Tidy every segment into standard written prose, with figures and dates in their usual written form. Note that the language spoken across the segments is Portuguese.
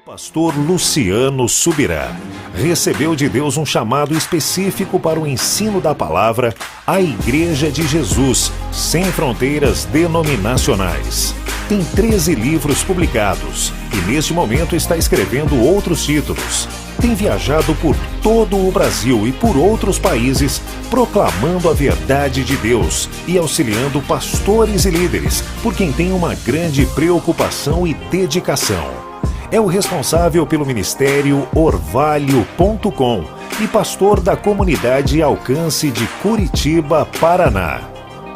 Pastor Luciano Subirá recebeu de Deus um chamado específico para o ensino da palavra à Igreja de Jesus, sem fronteiras denominacionais. Tem 13 livros publicados e neste momento está escrevendo outros títulos. Tem viajado por todo o Brasil e por outros países, proclamando a verdade de Deus e auxiliando pastores e líderes, por quem tem uma grande preocupação e dedicação. É o responsável pelo ministério Orvalho.com e pastor da comunidade Alcance de Curitiba, Paraná.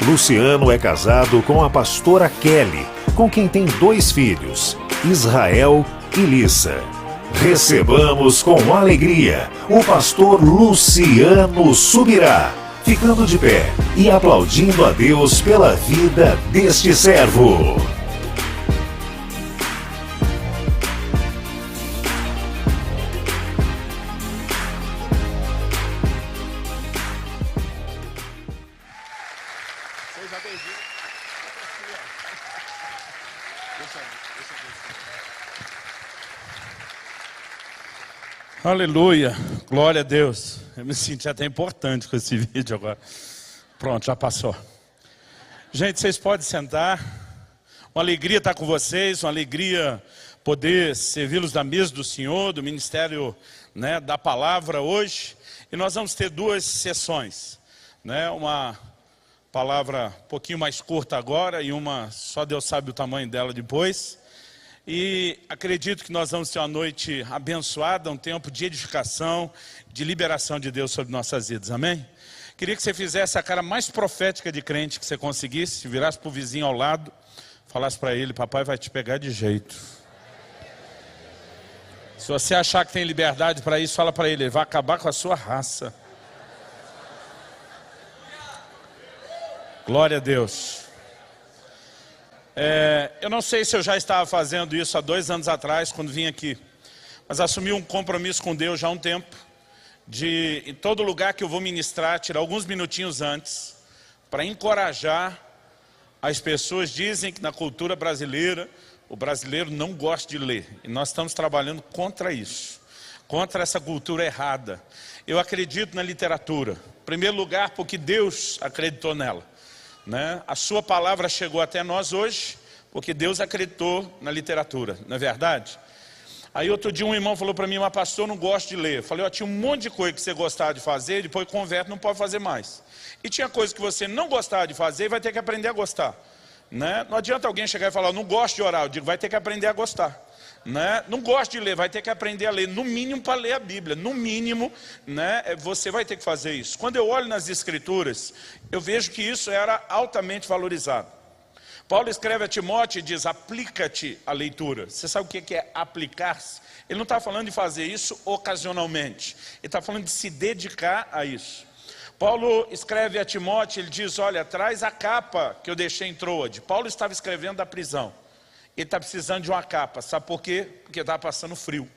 Luciano é casado com a pastora Kelly, com quem tem 2 filhos, Israel e Lissa. Recebamos com alegria o pastor Luciano Subirá, ficando de pé e aplaudindo a Deus pela vida deste servo. Aleluia, glória a Deus. Eu me senti até importante com esse vídeo agora. Pronto, já passou. Gente, vocês podem sentar. Uma alegria estar com vocês, uma alegria poder servi-los da mesa do Senhor, do ministério, da palavra hoje. E nós vamos ter 2 sessões, uma palavra um pouquinho mais curta agora e uma só Deus sabe o tamanho dela depois. E acredito que nós vamos ter uma noite abençoada, um tempo de edificação, de liberação de Deus sobre nossas vidas, amém? Queria que você fizesse a cara mais profética de crente que você conseguisse, virasse para o vizinho ao lado, falasse para ele: papai vai te pegar de jeito. Se você achar que tem liberdade para isso, fala para ele: ele vai acabar com a sua raça. Glória a Deus. Eu não sei se eu já estava fazendo isso há 2 anos atrás, quando vim aqui. Mas assumi um compromisso com Deus já há um tempo, de em todo lugar que eu vou ministrar, tirar alguns minutinhos antes, para encorajar as pessoas. Dizem que na cultura brasileira, o brasileiro não gosta de ler. E nós estamos trabalhando contra isso, contra essa cultura errada. Eu acredito na literatura. Em primeiro lugar, porque Deus acreditou nela. A sua palavra chegou até nós hoje, porque Deus acreditou na literatura, não é verdade? Aí outro dia um irmão falou para mim: mas pastor, eu não gosto de ler. Eu falei: tinha um monte de coisa que você gostava de fazer, depois converte, não pode fazer mais. E tinha coisa que você não gostava de fazer e vai ter que aprender a gostar. Não adianta alguém chegar e falar: eu não gosto de orar. Eu digo: vai ter que aprender a gostar. Não gosto de ler, vai ter que aprender a ler, no mínimo para ler a Bíblia, no mínimo, você vai ter que fazer isso. Quando eu olho nas Escrituras, eu vejo que isso era altamente valorizado. Paulo escreve a Timóteo e diz: aplica-te à leitura. Você sabe o que é aplicar-se? Ele não está falando de fazer isso ocasionalmente, ele está falando de se dedicar a isso. Paulo escreve a Timóteo, ele diz: olha, traz a capa que eu deixei em Troade. Paulo estava escrevendo da prisão. Ele está precisando de uma capa, sabe por quê? Porque estava passando frio.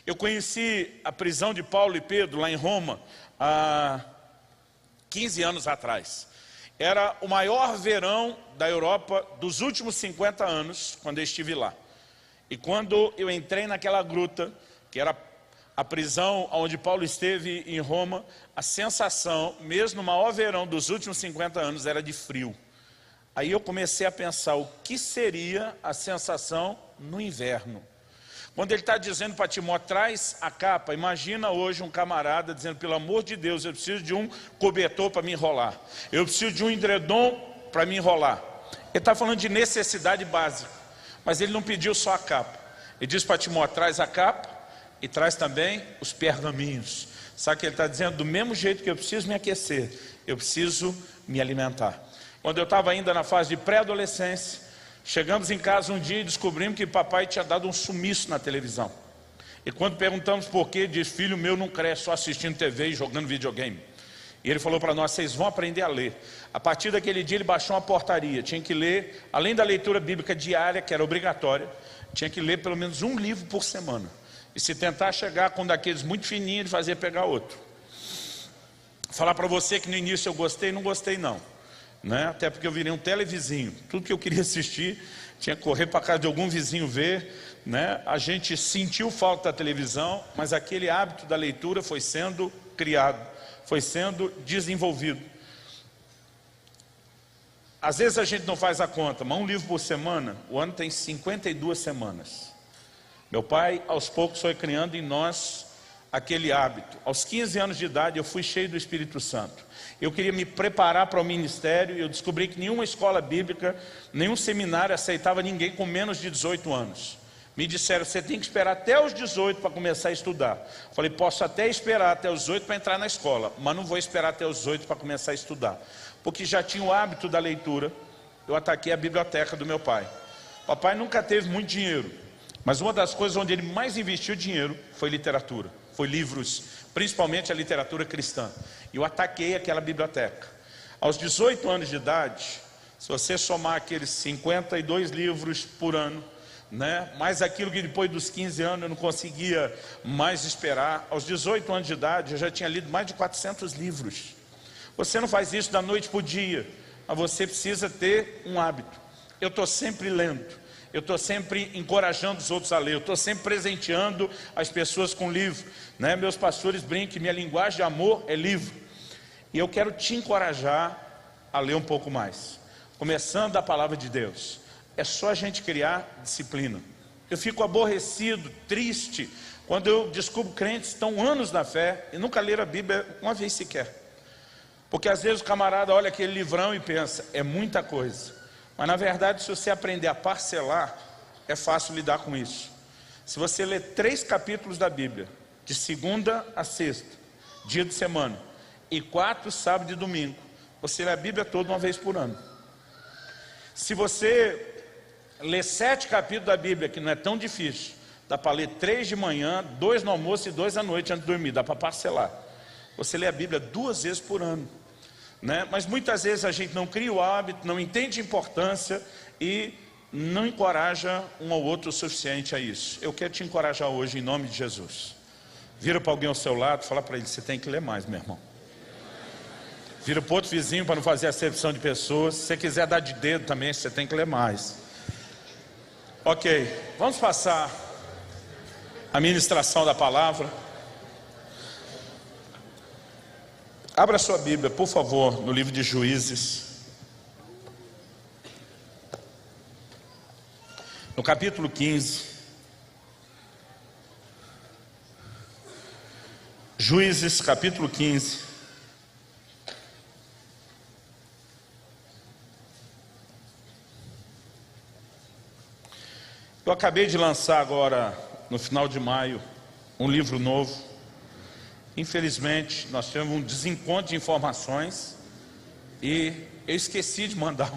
Eu conheci a prisão de Paulo e Pedro lá em Roma há 15 anos atrás. Era o maior verão da Europa dos últimos 50 anos, quando eu estive lá. E quando eu entrei naquela gruta, que era a prisão onde Paulo esteve em Roma, a sensação, mesmo no maior verão dos últimos 50 anos, era de frio. Aí eu comecei a pensar o que seria a sensação no inverno. Quando ele está dizendo para Timóteo: traz a capa. Imagina hoje um camarada dizendo: pelo amor de Deus, eu preciso de um cobertor para me enrolar. Eu preciso de um edredom para me enrolar. Ele está falando de necessidade básica. Mas ele não pediu só a capa. Ele diz para Timóteo: traz a capa e traz também os pergaminhos. Sabe o que ele está dizendo? Do mesmo jeito que eu preciso me aquecer, eu preciso me alimentar. Quando eu estava ainda na fase de pré-adolescência, chegamos em casa um dia e descobrimos que papai tinha dado um sumiço na televisão. E quando perguntamos por quê, diz: filho meu não cresce só assistindo TV e jogando videogame. E ele falou para nós: vocês vão aprender a ler. A partir daquele dia ele baixou uma portaria, tinha que ler, além da leitura bíblica diária, que era obrigatória, tinha que ler pelo menos um livro por semana. E se tentar chegar com daqueles muito fininhos, ele fazia pegar outro. Falar para você que no início eu gostei, não gostei não. Até porque eu virei um televizinho. Tudo que eu queria assistir, tinha que correr para casa de algum vizinho ver. né? A gente sentiu falta da televisão, mas aquele hábito da leitura foi sendo criado, foi sendo desenvolvido. Às vezes a gente não faz a conta, mas um livro por semana, o ano tem 52 semanas. Meu pai, aos poucos, foi criando em nós aquele hábito. Aos 15 anos de idade, eu fui cheio do Espírito Santo. Eu queria me preparar para o ministério e eu descobri que nenhuma escola bíblica, nenhum seminário aceitava ninguém com menos de 18 anos. Me disseram, você tem que esperar até os 18 para começar a estudar. Falei, posso até esperar até os 18 para entrar na escola, mas não vou esperar até os 18 para começar a estudar. Porque já tinha o hábito da leitura, eu ataquei a biblioteca do meu pai. Papai nunca teve muito dinheiro, mas uma das coisas onde ele mais investiu dinheiro foi literatura, foi livros, principalmente a literatura cristã. E eu ataquei aquela biblioteca. Aos 18 anos de idade, se você somar aqueles 52 livros por ano, né? Mais aquilo que depois dos 15 anos eu não conseguia mais esperar. Aos 18 anos de idade eu já tinha lido mais de 400 livros. Você não faz isso da noite para o dia, mas você precisa ter um hábito. Eu estou sempre lendo, eu estou sempre encorajando os outros a ler, eu estou sempre presenteando as pessoas com livro, né? Meus pastores brincam que minha linguagem de amor é livro. E eu quero te encorajar a ler um pouco mais, começando da palavra de Deus. É só a gente criar disciplina. Eu fico aborrecido, triste, quando eu descubro crentes que estão anos na fé e nunca leram a Bíblia uma vez sequer. Porque às vezes o camarada olha aquele livrão e pensa, é muita coisa. Mas na verdade, se você aprender a parcelar, é fácil lidar com isso. Se você ler 3 capítulos da Bíblia, de segunda a sexta, dia de semana, e 4 sábado e domingo, você lê a Bíblia toda uma vez por ano. Se você ler 7 capítulos da Bíblia, que não é tão difícil, dá para ler 3 de manhã, 2 no almoço e 2 à noite antes de dormir, dá para parcelar. Você lê a Bíblia 2 vezes por ano, né? Mas muitas vezes a gente não cria o hábito, não entende a importância e não encoraja um ao outro o suficiente a isso. Eu quero te encorajar hoje em nome de Jesus. Vira para alguém ao seu lado e fala para ele, você tem que ler mais, meu irmão. Vira para outro vizinho para não fazer acepção de pessoas. Se você quiser dar de dedo também, você tem que ler mais. Ok, vamos passar a ministração da palavra. Abra sua Bíblia, por favor, no livro de Juízes. No capítulo 15. Juízes, capítulo 15. Eu acabei de lançar agora, no final de maio, um livro novo. Infelizmente, nós tivemos um desencontro de informações e eu esqueci de mandar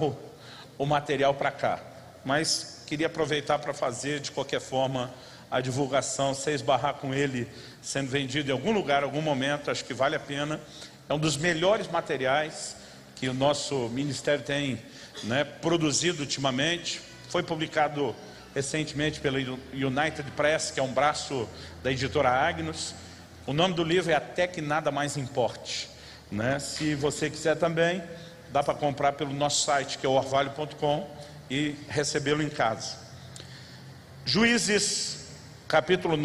o material para cá. Mas queria aproveitar para fazer, de qualquer forma, a divulgação, se esbarrar com ele sendo vendido em algum lugar, em algum momento, acho que vale a pena. É um dos melhores materiais que o nosso ministério tem, né, produzido ultimamente. Foi publicado recentemente pela United Press, que é um braço da editora Agnus. O nome do livro é Até que Nada Mais Importe, né? Se você quiser também, dá para comprar pelo nosso site, que é orvalho.com, e recebê-lo em casa. Juízes, capítulo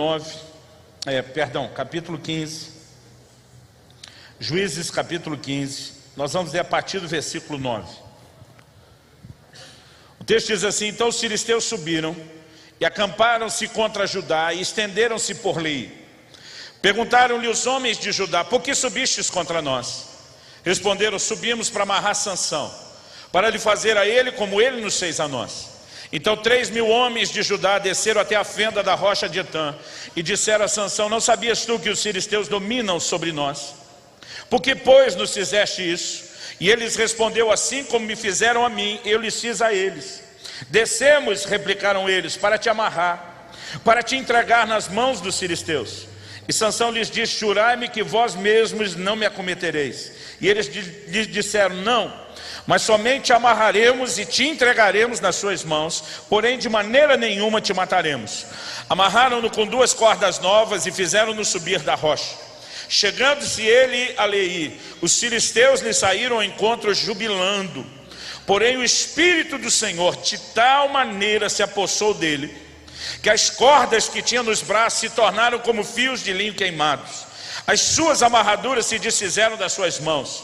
15. Juízes, capítulo 15. Nós vamos ler a partir do versículo 9. O texto diz assim: então os filisteus subiram e acamparam-se contra Judá e estenderam-se por Lei. Perguntaram-lhe os homens de Judá: por que subistes contra nós? Responderam: subimos para amarrar Sansão, para lhe fazer a ele como ele nos fez a nós. Então 3.000 homens de Judá desceram até a fenda da rocha de Etã e disseram a Sansão: não sabias tu que os filisteus dominam sobre nós? Por que, pois, nos fizeste isso? E eles respondeu: assim como me fizeram a mim, eu lhes fiz a eles. Descemos, replicaram eles, para te amarrar, para te entregar nas mãos dos filisteus. E Sansão lhes disse: jurai-me que vós mesmos não me acometereis. E eles lhes disseram: não, mas somente amarraremos e te entregaremos nas suas mãos, porém de maneira nenhuma te mataremos. Amarraram-no com 2 cordas novas e fizeram-no subir da rocha. Chegando-se ele a Leí, os filisteus lhe saíram ao encontro jubilando. Porém o Espírito do Senhor de tal maneira se apossou dele, que as cordas que tinha nos braços se tornaram como fios de linho queimados. As suas amarraduras se desfizeram das suas mãos.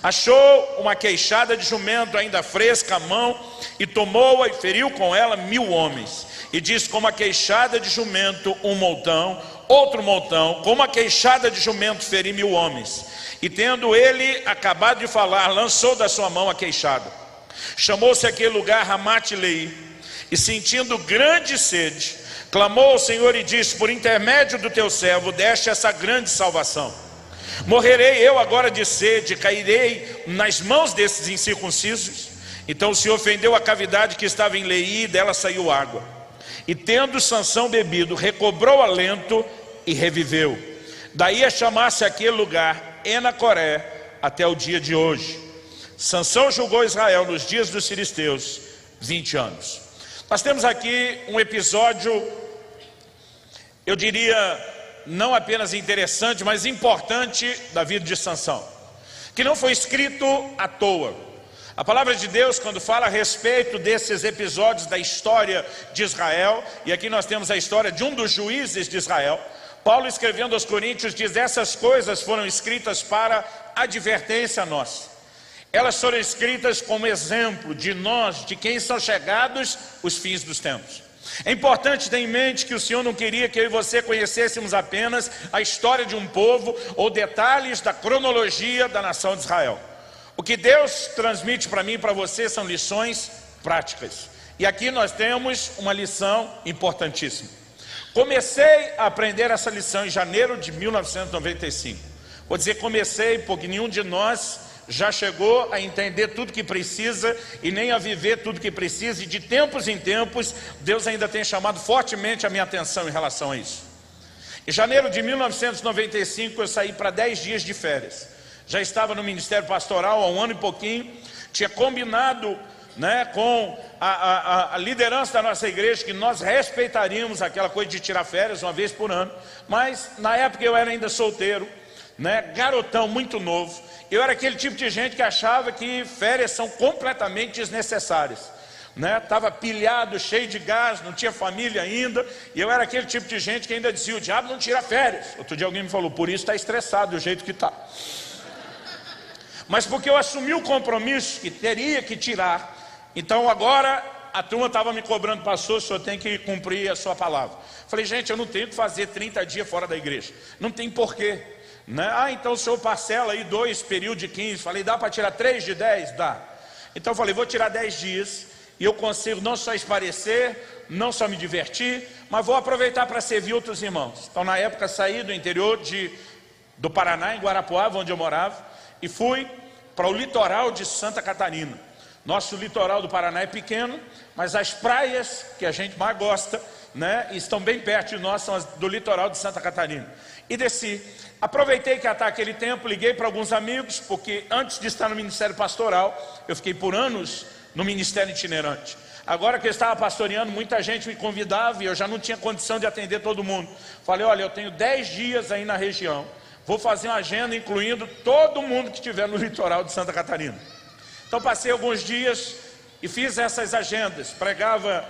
Achou uma queixada de jumento ainda fresca à mão, e tomou-a e feriu com ela 1000 homens. E disse: como a queixada de jumento, um montão, outro montão, como a queixada de jumento, feri 1000 homens. E tendo ele acabado de falar, lançou da sua mão a queixada. Chamou-se aquele lugar Ramate-Leí, e sentindo grande sede, clamou ao Senhor e disse: por intermédio do teu servo deste essa grande salvação. Morrerei eu agora de sede, cairei nas mãos desses incircuncisos? Então o Senhor fendeu a cavidade que estava em Leí, e dela saiu água. E tendo Sansão bebido, recobrou alento e reviveu. Daí a chamar-se aquele lugar Enacoré até o dia de hoje. Sansão julgou Israel nos dias dos filisteus 20 anos. Nós temos aqui um episódio, eu diria, não apenas interessante, mas importante da vida de Sansão, que não foi escrito à toa. A palavra de Deus, quando fala a respeito desses episódios da história de Israel, e aqui nós temos a história de um dos juízes de Israel, Paulo, escrevendo aos Coríntios, diz: essas coisas foram escritas para advertência a nós. Elas foram escritas como exemplo de nós, de quem são chegados os fins dos tempos. É importante ter em mente que o Senhor não queria que eu e você conhecêssemos apenas a história de um povo ou detalhes da cronologia da nação de Israel. O que Deus transmite para mim e para você são lições práticas. E aqui nós temos uma lição importantíssima. Comecei a aprender essa lição em janeiro de 1995. Vou dizer comecei porque nenhum de nós já chegou a entender tudo que precisa e nem a viver tudo que precisa, e de tempos em tempos Deus ainda tem chamado fortemente a minha atenção em relação a isso. Em janeiro de 1995 eu saí para 10 dias de férias. Já estava no ministério pastoral há 1 ano e pouquinho, tinha combinado com a liderança da nossa igreja que nós respeitaríamos aquela coisa de tirar férias uma vez por ano, mas na época eu era ainda solteiro, garotão, muito novo. Eu era aquele tipo de gente que achava que férias são completamente desnecessárias. Estava pilhado, cheio de gás, não tinha família ainda. E eu era aquele tipo de gente que ainda dizia: o diabo não tira férias. Outro dia alguém me falou: por isso está estressado do jeito que está. Mas porque eu assumi o compromisso que teria que tirar. Então agora a turma estava me cobrando: pastor, o senhor tem que cumprir a sua palavra. Falei: gente, eu não tenho que fazer 30 dias fora da igreja. Não tem porquê. Então o senhor parcela aí 2 períodos de 15. Falei: dá para tirar 3 de 10? Dá. Então eu falei: vou tirar 10 dias e eu consigo não só esparecer, não só me divertir, mas vou aproveitar para servir outros irmãos. Então na época saí do interior do Paraná, em Guarapuava, onde eu morava, e fui para o litoral de Santa Catarina. Nosso litoral do Paraná é pequeno, mas as praias que a gente mais gosta, estão bem perto de nós, são as do litoral de Santa Catarina. E desci. Aproveitei que até aquele tempo, liguei para alguns amigos, porque antes de estar no ministério pastoral, eu fiquei por anos no ministério itinerante. Agora que eu estava pastoreando, muita gente me convidava e eu já não tinha condição de atender todo mundo. Falei: olha, eu tenho 10 dias aí na região, vou fazer uma agenda incluindo todo mundo que estiver no litoral de Santa Catarina. Então passei alguns dias e fiz essas agendas. Pregava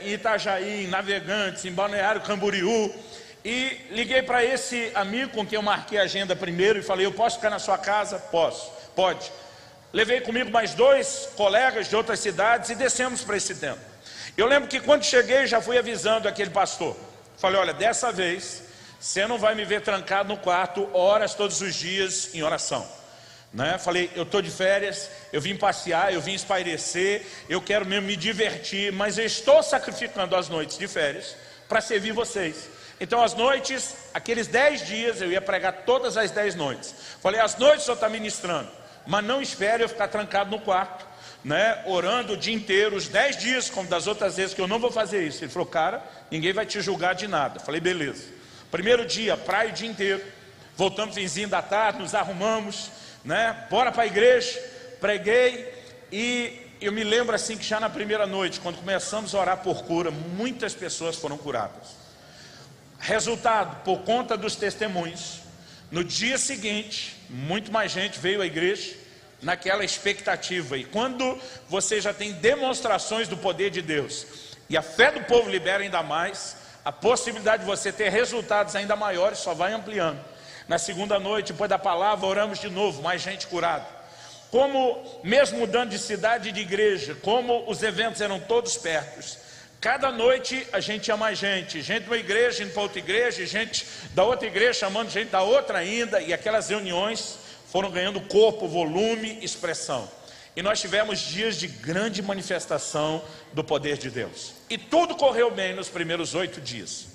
em Itajaí, em Navegantes, em Balneário Camboriú. E liguei para esse amigo com quem eu marquei a agenda primeiro e falei: eu posso ficar na sua casa? Posso. Pode. Levei comigo mais 2 colegas de outras cidades e descemos para esse templo. Eu lembro que quando cheguei já fui avisando aquele pastor. Falei: olha, dessa vez você não vai me ver trancado no quarto horas todos os dias em oração. Falei: eu estou de férias, eu vim passear, eu vim espairecer, eu quero mesmo me divertir, mas eu estou sacrificando as noites de férias para servir vocês. Então as noites, aqueles 10 dias, eu ia pregar todas as 10 noites. Falei: as noites o senhor está ministrando, mas não espere eu ficar trancado no quarto, orando o dia inteiro, os 10 dias, como das outras vezes, que eu não vou fazer isso. Ele falou: cara, ninguém vai te julgar de nada. Falei: beleza. Primeiro dia, praia o dia inteiro. Voltamos finzinho da tarde, nos arrumamos, bora para a igreja. Preguei e eu me lembro assim que já na primeira noite, quando começamos a orar por cura, muitas pessoas foram curadas. Resultado, por conta dos testemunhos, no dia seguinte, muito mais gente veio à igreja naquela expectativa. E quando você já tem demonstrações do poder de Deus, E a fé do povo libera ainda mais. A possibilidade de você ter resultados ainda maiores só vai ampliando. Na segunda noite, depois da palavra, oramos de novo, mais gente curada. Como, mesmo mudando de cidade e de igreja, como os eventos eram todos perto, cada noite a gente tinha mais gente de uma igreja indo para outra igreja, gente da outra igreja chamando gente da outra ainda, e aquelas reuniões foram ganhando corpo, volume, expressão. E nós tivemos dias de grande manifestação do poder de Deus. E tudo correu bem nos primeiros 8 dias.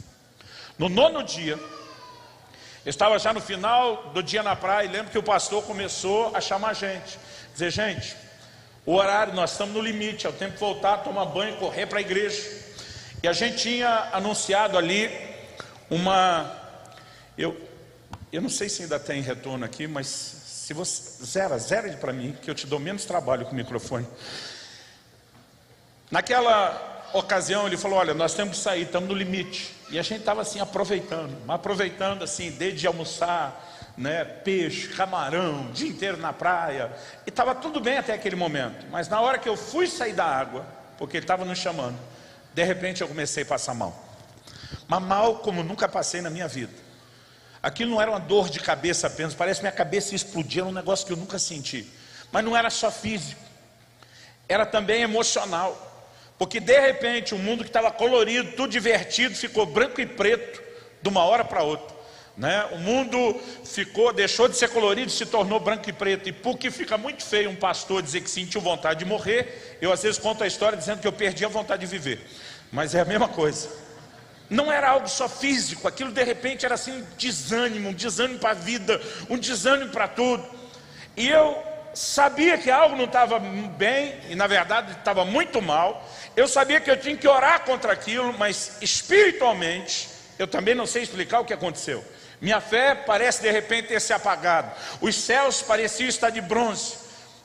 No 9º dia, eu estava já no final do dia na praia, e lembro que o pastor começou a chamar a gente. Dizer, gente, o horário, nós estamos no limite, é o tempo de voltar, tomar banho, correr para a igreja. E a gente tinha anunciado ali uma... Eu não sei se ainda tem retorno aqui, mas se você... Zera para mim, que eu te dou menos trabalho com o microfone. Naquela ocasião ele falou, olha, nós temos que sair, estamos no limite. E a gente estava assim aproveitando assim, desde almoçar, né, peixe, camarão, o dia inteiro na praia. E estava tudo bem até aquele momento. Mas na hora que eu fui sair da água, porque ele estava nos chamando, de repente eu comecei a passar mal. Mas mal como nunca passei na minha vida. Aquilo não era uma dor de cabeça apenas, parece que minha cabeça explodia, era um negócio que eu nunca senti. Mas não era só físico, era também emocional. Porque de repente o mundo que estava colorido, tudo divertido, ficou branco e preto de uma hora para outra, né? O mundo deixou de ser colorido, se tornou branco e preto. E porque fica muito feio um pastor dizer que sentiu vontade de morrer, eu às vezes conto a história dizendo que eu perdi a vontade de viver. Mas é a mesma coisa. Não era algo só físico, aquilo de repente era assim um desânimo para a vida, um desânimo para tudo. E eu sabia que algo não estava bem, e na verdade estava muito mal. Eu sabia que eu tinha que orar contra aquilo, mas espiritualmente, eu também não sei explicar o que aconteceu. Minha fé parece de repente ter se apagado. Os céus pareciam estar de bronze.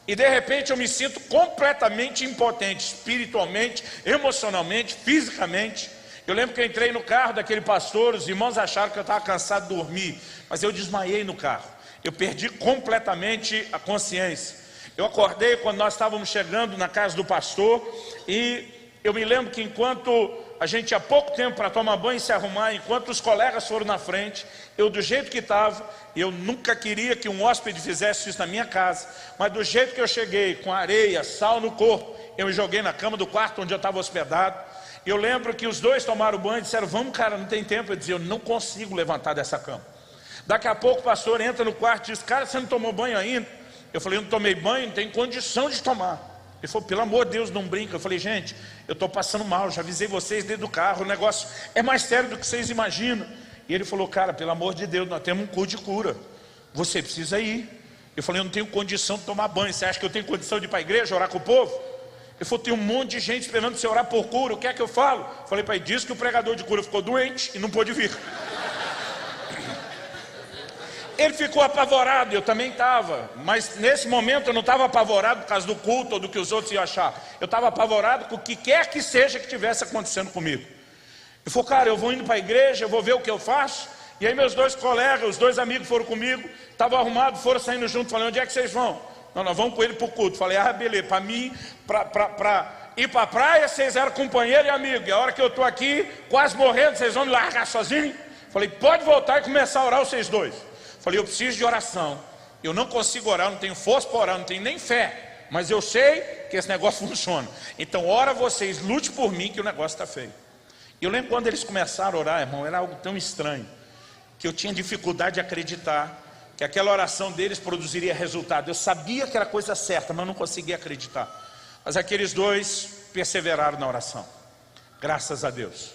E de repente eu me sinto completamente impotente, espiritualmente, emocionalmente, fisicamente. Eu lembro que eu entrei no carro daquele pastor, os irmãos acharam que eu estava cansado de dormir, mas eu desmaiei no carro. Eu perdi completamente a consciência. Eu acordei quando nós estávamos chegando na casa do pastor, e eu me lembro que enquanto a gente tinha pouco tempo para tomar banho e se arrumar, enquanto os colegas foram na frente, eu do jeito que estava, eu nunca queria que um hóspede fizesse isso na minha casa, mas do jeito que eu cheguei, com areia, sal no corpo, eu me joguei na cama do quarto onde eu estava hospedado. Eu lembro que os dois tomaram banho e disseram, vamos cara, não tem tempo. Eu dizia, eu não consigo levantar dessa cama. Daqui a pouco o pastor entra no quarto e diz, cara, você não tomou banho ainda? Eu falei, eu não tomei banho, não tenho condição de tomar. Ele falou, pelo amor de Deus, não brinca. Eu falei, gente, eu estou passando mal, já avisei vocês dentro do carro, o negócio é mais sério do que vocês imaginam. E ele falou, cara, pelo amor de Deus, nós temos um culto de cura, você precisa ir. Eu falei, eu não tenho condição de tomar banho, você acha que eu tenho condição de ir para a igreja, orar com o povo? Ele falou, tem um monte de gente esperando você orar por cura, o que é que eu falo? Eu falei para ele, diz que o pregador de cura ficou doente e não pôde vir. Ele ficou apavorado, eu também estava, mas nesse momento eu não estava apavorado por causa do culto ou do que os outros iam achar. Eu estava apavorado com o que quer que seja que tivesse acontecendo comigo. Ele falou, cara, eu vou indo para a igreja, eu vou ver o que eu faço. E aí meus dois colegas, os dois amigos foram comigo, estavam arrumados, foram saindo junto, falei, onde é que vocês vão? Não, nós vamos com ele para o culto. Falei, beleza, para mim, para ir para a praia, vocês eram companheiro e amigo. E a hora que eu estou aqui, quase morrendo, vocês vão me largar sozinho? Falei, pode voltar e começar a orar vocês dois. Falei, eu preciso de oração. Eu não consigo orar, não tenho força para orar, não tenho nem fé. Mas eu sei que esse negócio funciona. Então, ora vocês, lute por mim que o negócio está feio. E eu lembro quando eles começaram a orar, irmão, era algo tão estranho, que eu tinha dificuldade de acreditar que aquela oração deles produziria resultado. Eu sabia que era coisa certa, mas não conseguia acreditar. Mas aqueles dois perseveraram na oração, graças a Deus.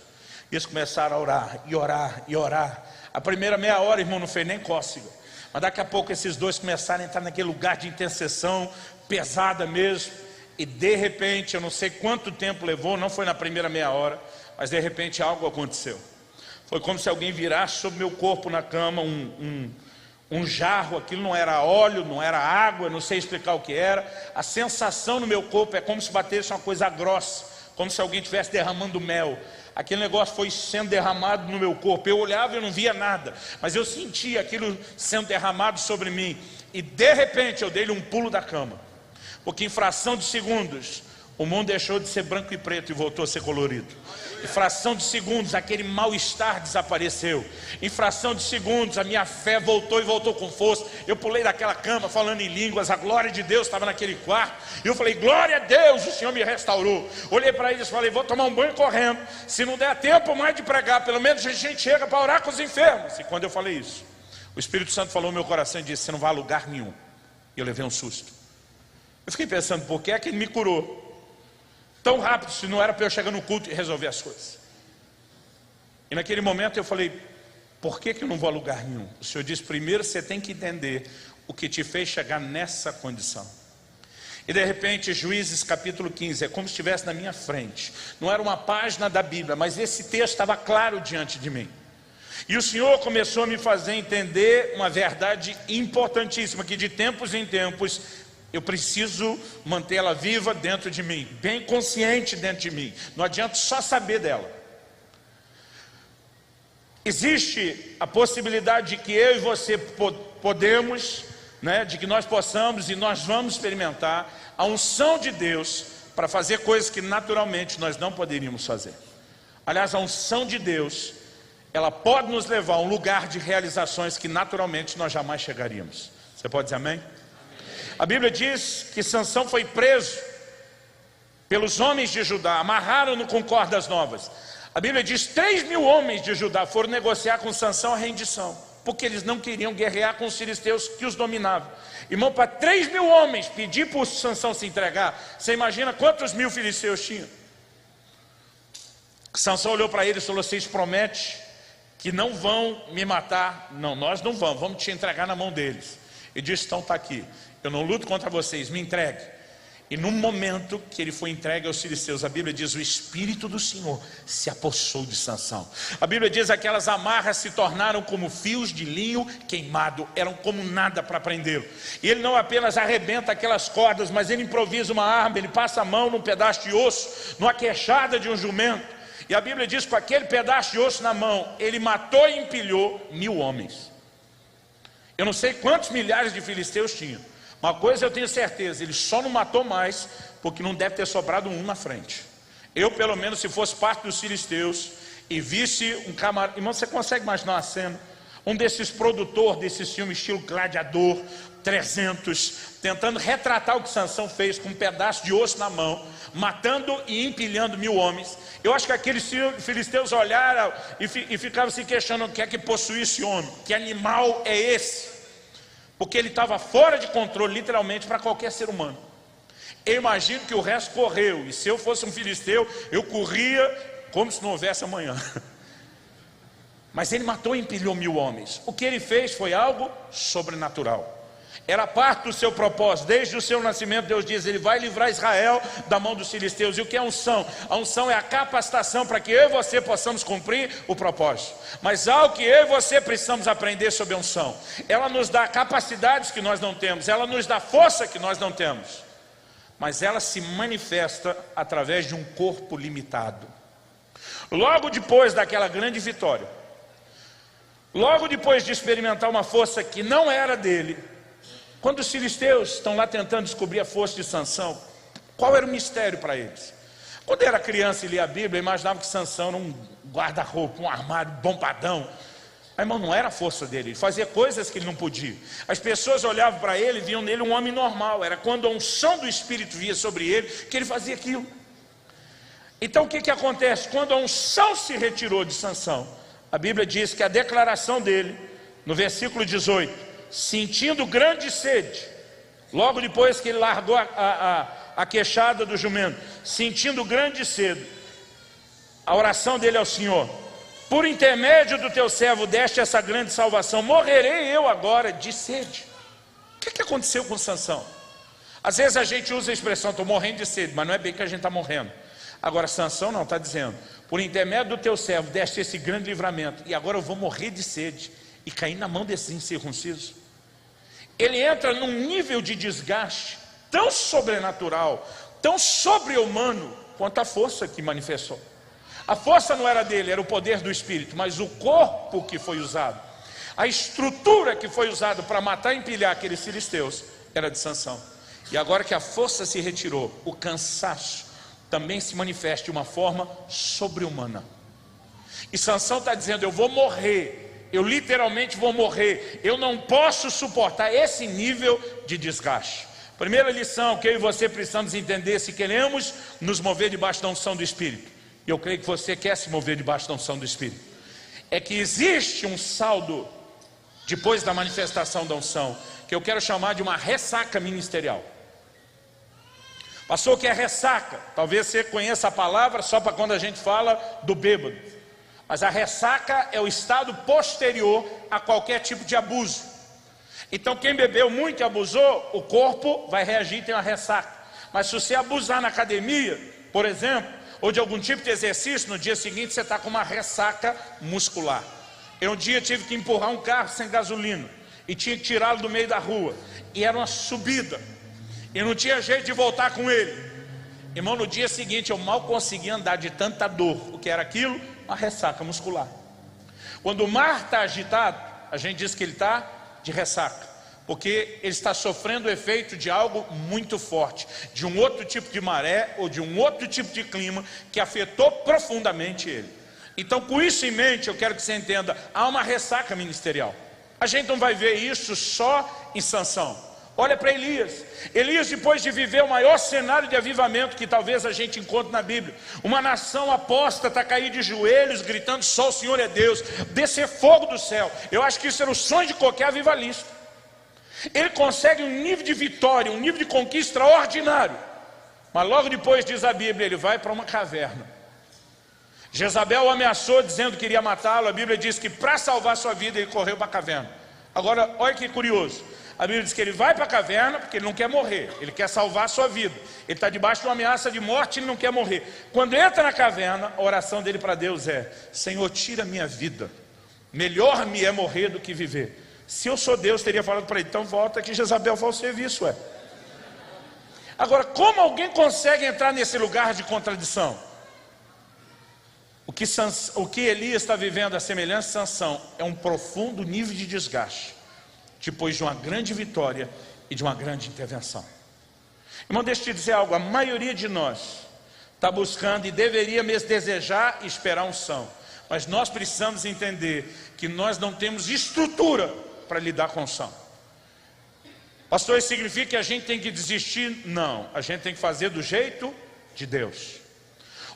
E eles começaram a orar, e orar, e orar. A primeira meia hora, irmão, não fez nem cócega. Mas daqui a pouco esses dois começaram a entrar naquele lugar de intercessão, pesada mesmo. E de repente, eu não sei quanto tempo levou, não foi na primeira meia hora, mas de repente algo aconteceu. Foi como se alguém virasse sobre meu corpo na cama um jarro, aquilo não era óleo, não era água, não sei explicar o que era. A sensação no meu corpo é como se batesse uma coisa grossa, como se alguém estivesse derramando mel. Aquele negócio foi sendo derramado no meu corpo. Eu olhava e eu não via nada, mas eu sentia aquilo sendo derramado sobre mim. E de repente eu dei-lhe um pulo da cama, porque em fração de segundos o mundo deixou de ser branco e preto e voltou a ser colorido. Em fração de segundos, aquele mal-estar desapareceu. Em fração de segundos, a minha fé voltou e voltou com força. Eu pulei daquela cama falando em línguas, a glória de Deus estava naquele quarto. E eu falei, glória a Deus, o Senhor me restaurou. Olhei para eles e falei, vou tomar um banho correndo. Se não der tempo mais de pregar, pelo menos a gente chega para orar com os enfermos. E quando eu falei isso, o Espírito Santo falou no meu coração e disse, você não vai a lugar nenhum. E eu levei um susto. Eu fiquei pensando, por que é que ele me curou tão rápido, se não era para eu chegar no culto e resolver as coisas? E naquele momento eu falei, por que eu não vou a lugar nenhum? O Senhor disse, primeiro você tem que entender o que te fez chegar nessa condição. E de repente, Juízes capítulo 15, é como se estivesse na minha frente. Não era uma página da Bíblia, mas esse texto estava claro diante de mim. E o Senhor começou a me fazer entender uma verdade importantíssima, que de tempos em tempos eu preciso mantê-la viva dentro de mim, bem consciente dentro de mim. Não adianta só saber dela. Existe a possibilidade de que eu e você podemos, de que nós possamos e nós vamos experimentar a unção de Deus para fazer coisas que naturalmente nós não poderíamos fazer. Aliás, a unção de Deus, ela pode nos levar a um lugar de realizações que naturalmente nós jamais chegaríamos. Você pode dizer amém? A Bíblia diz que Sansão foi preso pelos homens de Judá, amarraram-no com cordas novas. A Bíblia diz 3.000 homens de Judá foram negociar com Sansão a rendição, porque eles não queriam guerrear com os filisteus que os dominavam. Irmão, para 3.000 homens pedir para o Sansão se entregar, você imagina quantos mil filisteus tinham? Sansão olhou para eles e falou, vocês prometem que não vão me matar? Não, nós não vamos te entregar na mão deles. E disse, então está aqui, eu não luto contra vocês, me entregue. E no momento que ele foi entregue aos filisteus, a Bíblia diz, o Espírito do Senhor se apossou de Sansão. A Bíblia diz, aquelas amarras se tornaram como fios de linho queimado, eram como nada para prendê-lo. E ele não apenas arrebenta aquelas cordas, mas ele improvisa uma arma, ele passa a mão num pedaço de osso, numa queixada de um jumento. E a Bíblia diz, com aquele pedaço de osso na mão, ele matou e empilhou 1.000 homens. Eu não sei quantos milhares de filisteus tinham. Uma coisa eu tenho certeza, ele só não matou mais, porque não deve ter sobrado um na frente. Eu, pelo menos, se fosse parte dos filisteus, e visse um camarada... Irmão, você consegue imaginar uma cena? Um desses produtores desses filmes, estilo Gladiador, 300, tentando retratar o que Sansão fez, com um pedaço de osso na mão, matando e empilhando 1.000 homens. Eu acho que aqueles filisteus olharam e ficavam se questionando, o que é que possui esse homem? Que animal é esse? Porque ele estava fora de controle, literalmente, para qualquer ser humano. Eu imagino que o resto correu, e se eu fosse um filisteu, eu corria como se não houvesse amanhã. Mas ele matou e empilhou 1.000 homens. O que ele fez foi algo sobrenatural. Era parte do seu propósito. Desde o seu nascimento, Deus diz, ele vai livrar Israel da mão dos filisteus. E o que é a unção? A unção é a capacitação para que eu e você possamos cumprir o propósito. Mas algo que eu e você precisamos aprender sobre a unção. Ela nos dá capacidades que nós não temos, ela nos dá força que nós não temos. Mas ela se manifesta através de um corpo limitado. Logo depois daquela grande vitória, logo depois de experimentar uma força que não era dele, quando os filisteus estão lá tentando descobrir a força de Sansão, qual era o mistério para eles? Quando eu era criança e lia a Bíblia, eu imaginava que Sansão era um guarda-roupa, um armário bombadão. Mas, irmão, não era a força dele, ele fazia coisas que ele não podia. As pessoas olhavam para ele e viam nele um homem normal. Era quando a unção do Espírito via sobre ele, que ele fazia aquilo. Então o que acontece? Quando a unção se retirou de Sansão, a Bíblia diz que a declaração dele, no versículo 18, sentindo grande sede, logo depois que ele largou a queixada do jumento, sentindo grande sede, a oração dele ao Senhor, por intermédio do teu servo deste essa grande salvação, morrerei eu agora de sede. O que aconteceu com Sansão? Às vezes a gente usa a expressão, estou morrendo de sede, mas não é bem que a gente está morrendo. Agora Sansão não, está dizendo, por intermédio do teu servo deste esse grande livramento, e agora eu vou morrer de sede e cair na mão desses incircuncisos. Ele entra num nível de desgaste tão sobrenatural, tão sobre-humano, quanto a força que manifestou. A força não era dele, era o poder do Espírito, mas o corpo que foi usado, a estrutura que foi usada para matar e empilhar aqueles filisteus, era de Sansão. E agora que a força se retirou, o cansaço, também se manifeste de uma forma sobre-humana. E Sansão está dizendo: eu vou morrer, eu literalmente vou morrer, eu não posso suportar esse nível de desgaste. Primeira lição que eu e você precisamos entender se queremos nos mover debaixo da unção do Espírito, e eu creio que você quer se mover debaixo da unção do Espírito, é que existe um saldo depois da manifestação da unção, que eu quero chamar de uma ressaca ministerial. Pastor, o que é ressaca? Talvez você conheça a palavra só para quando a gente fala do bêbado, mas a ressaca é o estado posterior a qualquer tipo de abuso. Então quem bebeu muito e abusou, o corpo vai reagir e tem uma ressaca. Mas se você abusar na academia, por exemplo, ou de algum tipo de exercício, no dia seguinte você está com uma ressaca muscular. Eu um dia tive que empurrar um carro sem gasolina e tinha que tirá-lo do meio da rua, e era uma subida, e não tinha jeito de voltar com ele. Irmão, no dia seguinte eu mal conseguia andar de tanta dor. O que era aquilo? Uma ressaca muscular. Quando o mar está agitado, a gente diz que ele está de ressaca, porque ele está sofrendo o efeito de algo muito forte, de um outro tipo de maré ou de um outro tipo de clima que afetou profundamente ele. Então, com isso em mente, eu quero que você entenda, há uma ressaca ministerial. A gente não vai ver isso só em Sansão. Olha para Elias. Elias, depois de viver o maior cenário de avivamento que talvez a gente encontre na Bíblia, uma nação apóstata cair de joelhos, gritando: só o Senhor é Deus, descer fogo do céu. Eu acho que isso era o sonho de qualquer avivalista. Ele consegue um nível de vitória, um nível de conquista extraordinário, mas logo depois, diz a Bíblia, ele vai para uma caverna. Jezabel o ameaçou dizendo que iria matá-lo. A Bíblia diz que para salvar sua vida ele correu para a caverna. Agora, olha que curioso, a Bíblia diz que ele vai para a caverna porque ele não quer morrer, ele quer salvar a sua vida. Ele está debaixo de uma ameaça de morte, ele não quer morrer. Quando entra na caverna, a oração dele para Deus é: Senhor, tira a minha vida, melhor me é morrer do que viver. Se eu sou Deus, teria falado para ele: então volta que Jezabel faz o serviço. Agora, como alguém consegue entrar nesse lugar de contradição? O que Elias está vivendo, a semelhança de Sansão, é um profundo nível de desgaste, depois de uma grande vitória e de uma grande intervenção. Irmão, deixa eu te dizer algo: a maioria de nós está buscando e deveria mesmo desejar e esperar unção, mas nós precisamos entender que nós não temos estrutura para lidar com unção. Pastor, isso significa que a gente tem que desistir? Não, a gente tem que fazer do jeito de Deus.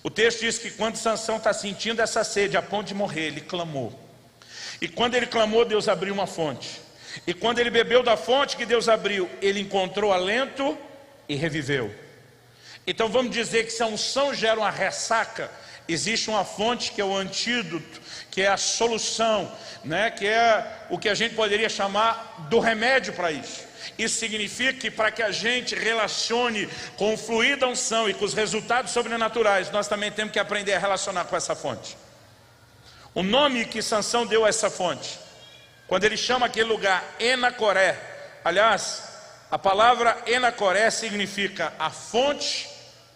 O texto diz que quando Sansão está sentindo essa sede a ponto de morrer, ele clamou. E quando ele clamou, Deus abriu uma fonte. E quando ele bebeu da fonte que Deus abriu, ele encontrou alento e reviveu. Então vamos dizer que se a unção gera uma ressaca, existe uma fonte que é o antídoto, que é a solução, né? Que é o que a gente poderia chamar do remédio para isso. Isso significa que para que a gente relacione com o fluir da unção e com os resultados sobrenaturais, nós também temos que aprender a relacionar com essa fonte. O nome que Sansão deu a essa fonte, quando ele chama aquele lugar Enacoré, aliás, a palavra Enacoré significa a fonte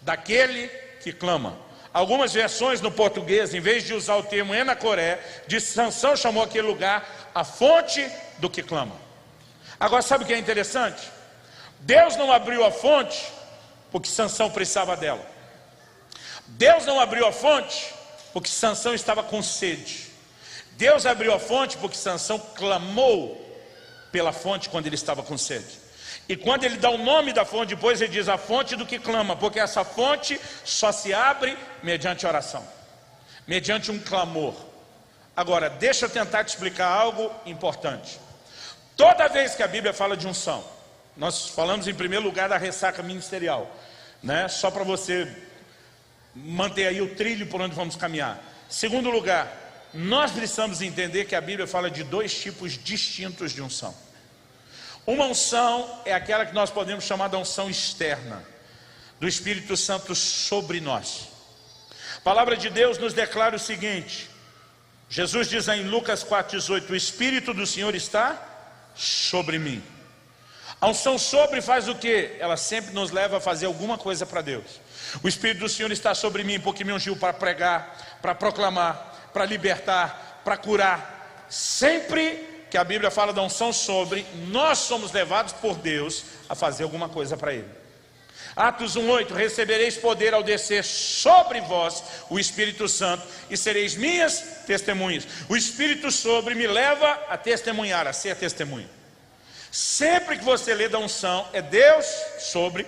daquele que clama. Algumas versões no português, em vez de usar o termo Enacoré, diz que Sansão chamou aquele lugar a fonte do que clama. Agora, sabe o que é interessante? Deus não abriu a fonte porque Sansão precisava dela. Deus não abriu a fonte porque Sansão estava com sede. Deus abriu a fonte porque Sansão clamou pela fonte quando ele estava com sede. E quando ele dá o nome da fonte, depois ele diz a fonte do que clama, porque essa fonte só se abre mediante oração, mediante um clamor. Agora, deixa eu tentar te explicar algo importante. Toda vez que a Bíblia fala de unção, nós falamos em primeiro lugar da ressaca ministerial, né? Só para você manter aí o trilho por onde vamos caminhar. Segundo lugar, nós precisamos entender que a Bíblia fala de dois tipos distintos de unção. Uma unção é aquela que nós podemos chamar de unção externa, do Espírito Santo sobre nós. A palavra de Deus nos declara o seguinte: Jesus diz em Lucas 4,18: o Espírito do Senhor está sobre mim. A unção sobre faz o quê? Ela sempre nos leva a fazer alguma coisa para Deus. O Espírito do Senhor está sobre mim porque me ungiu para pregar, para proclamar, para libertar, para curar. Sempre que a Bíblia fala da unção sobre, nós somos levados por Deus a fazer alguma coisa para Ele. Atos 1:8, recebereis poder ao descer sobre vós o Espírito Santo e sereis minhas testemunhas. O Espírito sobre me leva a testemunhar, a ser testemunha. Sempre que você lê da unção, é Deus sobre,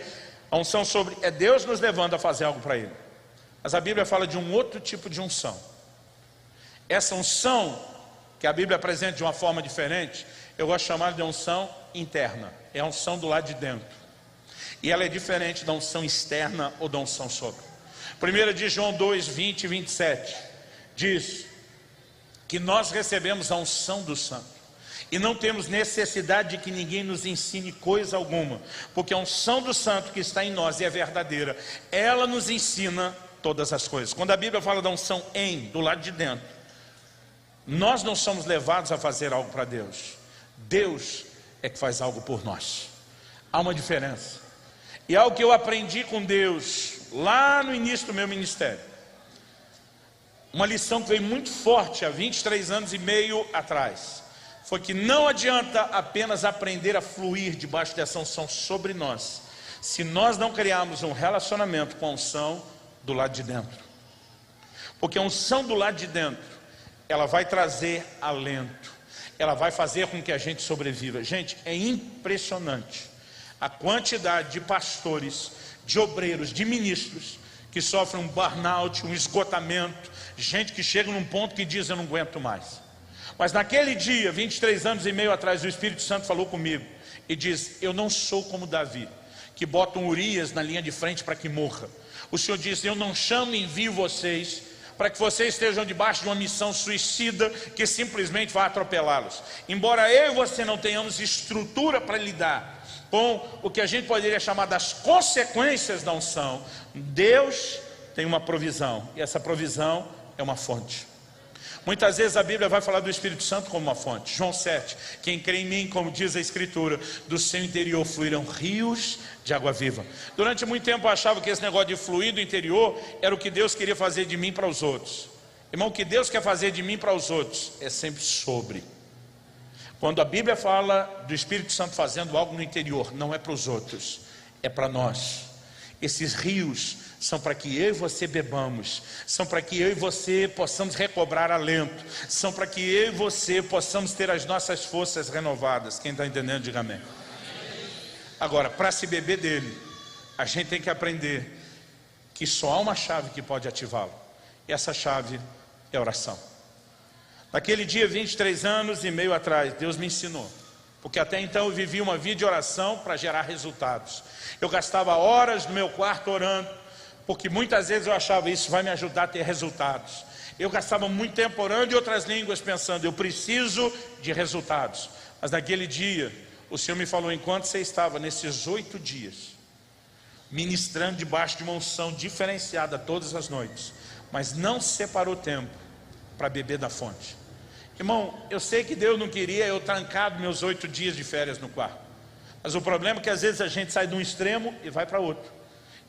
a unção sobre, é Deus nos levando a fazer algo para Ele. Mas a Bíblia fala de um outro tipo de unção. Essa unção, que a Bíblia apresenta de uma forma diferente, eu gosto de chamar de unção interna. É a unção do lado de dentro. E ela é diferente da unção externa ou da unção sobre. 1 de João 2, 20 e 27 diz que nós recebemos a unção do Santo e não temos necessidade de que ninguém nos ensine coisa alguma, porque a unção do Santo que está em nós e é verdadeira, ela nos ensina todas as coisas. Quando a Bíblia fala da unção do lado de dentro, nós não somos levados a fazer algo para Deus. Deus é que faz algo por nós. Há uma diferença. E algo que eu aprendi com Deus lá no início do meu ministério, uma lição que veio muito forte há 23 anos e meio atrás, foi que não adianta apenas aprender a fluir debaixo dessa unção sobre nós, se nós não criarmos um relacionamento com a unção do lado de dentro. Porque a unção do lado de dentro, ela vai trazer alento, ela vai fazer com que a gente sobreviva. Gente, é impressionante a quantidade de pastores, de obreiros, de ministros que sofrem um burnout, um esgotamento, gente que chega num ponto que diz: eu não aguento mais. Mas naquele dia, 23 anos e meio atrás, o Espírito Santo falou comigo e diz: eu não sou como Davi, que bota um Urias na linha de frente para que morra. O Senhor disse: eu não chamo e envio vocês para que vocês estejam debaixo de uma missão suicida que simplesmente vai atropelá-los. Embora eu e você não tenhamos estrutura para lidar com o que a gente poderia chamar das consequências da unção, Deus tem uma provisão, e essa provisão é uma fonte. Muitas vezes a Bíblia vai falar do Espírito Santo como uma fonte. João 7, quem crê em mim, como diz a Escritura, do seu interior fluirão rios de água viva. Durante muito tempo eu achava que esse negócio de fluir do interior era o que Deus queria fazer de mim para os outros. Irmão, o que Deus quer fazer de mim para os outros é sempre sobre. Quando a Bíblia fala do Espírito Santo fazendo algo no interior, não é para os outros, é para nós. Esses rios são para que eu e você bebamos, são para que eu e você possamos recobrar alento, são para que eu e você possamos ter as nossas forças renovadas. Quem está entendendo, diga amém. Agora, para se beber dele, a gente tem que aprender que só há uma chave que pode ativá-lo, e essa chave é a oração. Naquele dia, 23 anos e meio atrás, Deus me ensinou, porque até então eu vivia uma vida de oração para gerar resultados. Eu gastava horas no meu quarto orando, porque muitas vezes eu achava: isso vai me ajudar a ter resultados. Eu gastava muito tempo orando em outras línguas, pensando: eu preciso de resultados. Mas naquele dia, o Senhor me falou: enquanto você estava nesses 8 dias, ministrando debaixo de uma unção diferenciada todas as noites, mas não separou tempo para beber da fonte. Irmão, eu sei que Deus não queria eu trancado meus 8 dias de férias no quarto, mas o problema é que às vezes a gente sai de um extremo e vai para outro.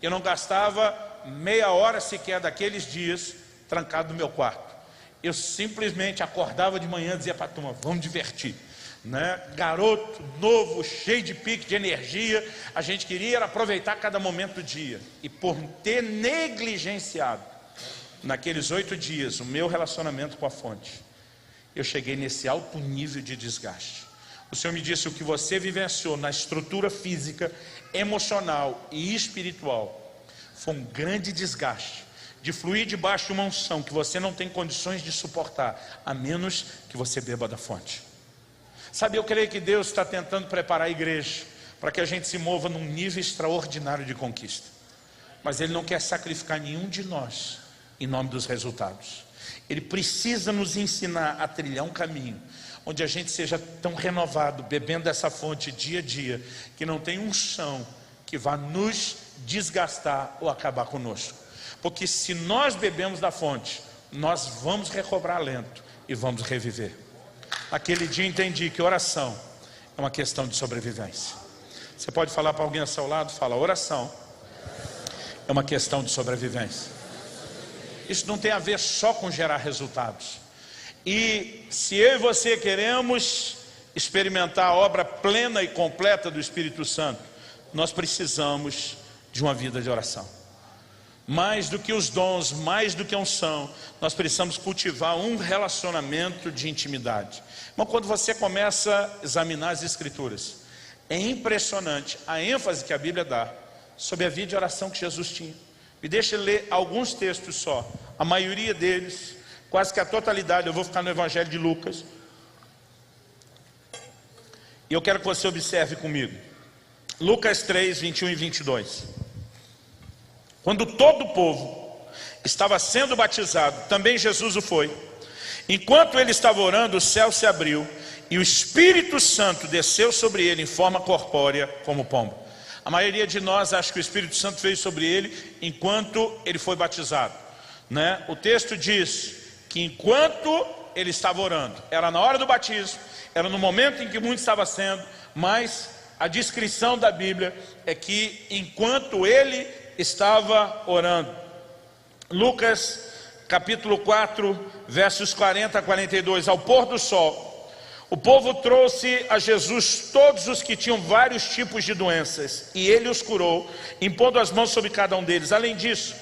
Eu não gastava meia hora sequer daqueles dias trancado no meu quarto. Eu simplesmente acordava de manhã e dizia para a turma: vamos divertir, né? Garoto, novo, cheio de pique de energia, a gente queria aproveitar cada momento do dia. E por ter negligenciado naqueles 8 dias o meu relacionamento com a fonte, eu cheguei nesse alto nível de desgaste. O Senhor me disse: o que você vivenciou na estrutura física, emocional e espiritual foi um grande desgaste de fluir debaixo de uma unção que você não tem condições de suportar, a menos que você beba da fonte. Sabe, eu creio que Deus está tentando preparar a igreja para que a gente se mova num nível extraordinário de conquista, mas Ele não quer sacrificar nenhum de nós em nome dos resultados. Ele precisa nos ensinar a trilhar um caminho onde a gente seja tão renovado, bebendo dessa fonte dia a dia, que não tem um chão que vá nos desgastar ou acabar conosco. Porque se nós bebemos da fonte, nós vamos recobrar alento e vamos reviver. Aquele dia entendi que oração é uma questão de sobrevivência. Você pode falar para alguém ao seu lado: fala, oração é uma questão de sobrevivência. Isso não tem a ver só com gerar resultados. E se eu e você queremos experimentar a obra plena e completa do Espírito Santo, nós precisamos de uma vida de oração. Mais do que os dons, mais do que a unção, nós precisamos cultivar um relacionamento de intimidade. Mas quando você começa a examinar as Escrituras, é impressionante a ênfase que a Bíblia dá sobre a vida de oração que Jesus tinha. Me deixa ler alguns textos só, a maioria deles, quase que a totalidade, eu vou ficar no Evangelho de Lucas. E eu quero que você observe comigo. Lucas 3, 21 e 22. Quando todo o povo estava sendo batizado, também Jesus o foi. Enquanto ele estava orando, o céu se abriu e o Espírito Santo desceu sobre ele em forma corpórea como pombo. A maioria de nós acha que o Espírito Santo veio sobre ele enquanto ele foi batizado, né? O texto diz que enquanto ele estava orando, era na hora do batismo, era no momento em que muito estava sendo, mas a descrição da Bíblia é que enquanto ele estava orando. Lucas capítulo 4, versos 40 a 42. Ao pôr do sol, o povo trouxe a Jesus todos os que tinham vários tipos de doenças, e ele os curou, impondo as mãos sobre cada um deles. Além disso,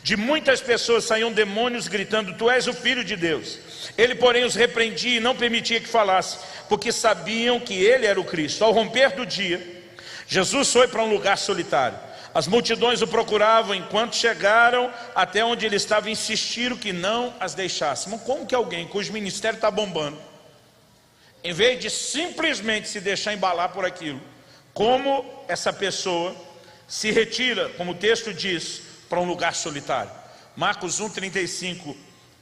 de muitas pessoas saíam demônios gritando: tu és o Filho de Deus. Ele, porém, os repreendia e não permitia que falasse, porque sabiam que ele era o Cristo. Ao romper do dia, Jesus foi para um lugar solitário. As multidões o procuravam. Enquanto chegaram até onde ele estava, insistiram que não as deixasse. Mas como que alguém cujo ministério está bombando, em vez de simplesmente se deixar embalar por aquilo, como essa pessoa se retira, como o texto diz, para um lugar solitário? Marcos 1,35,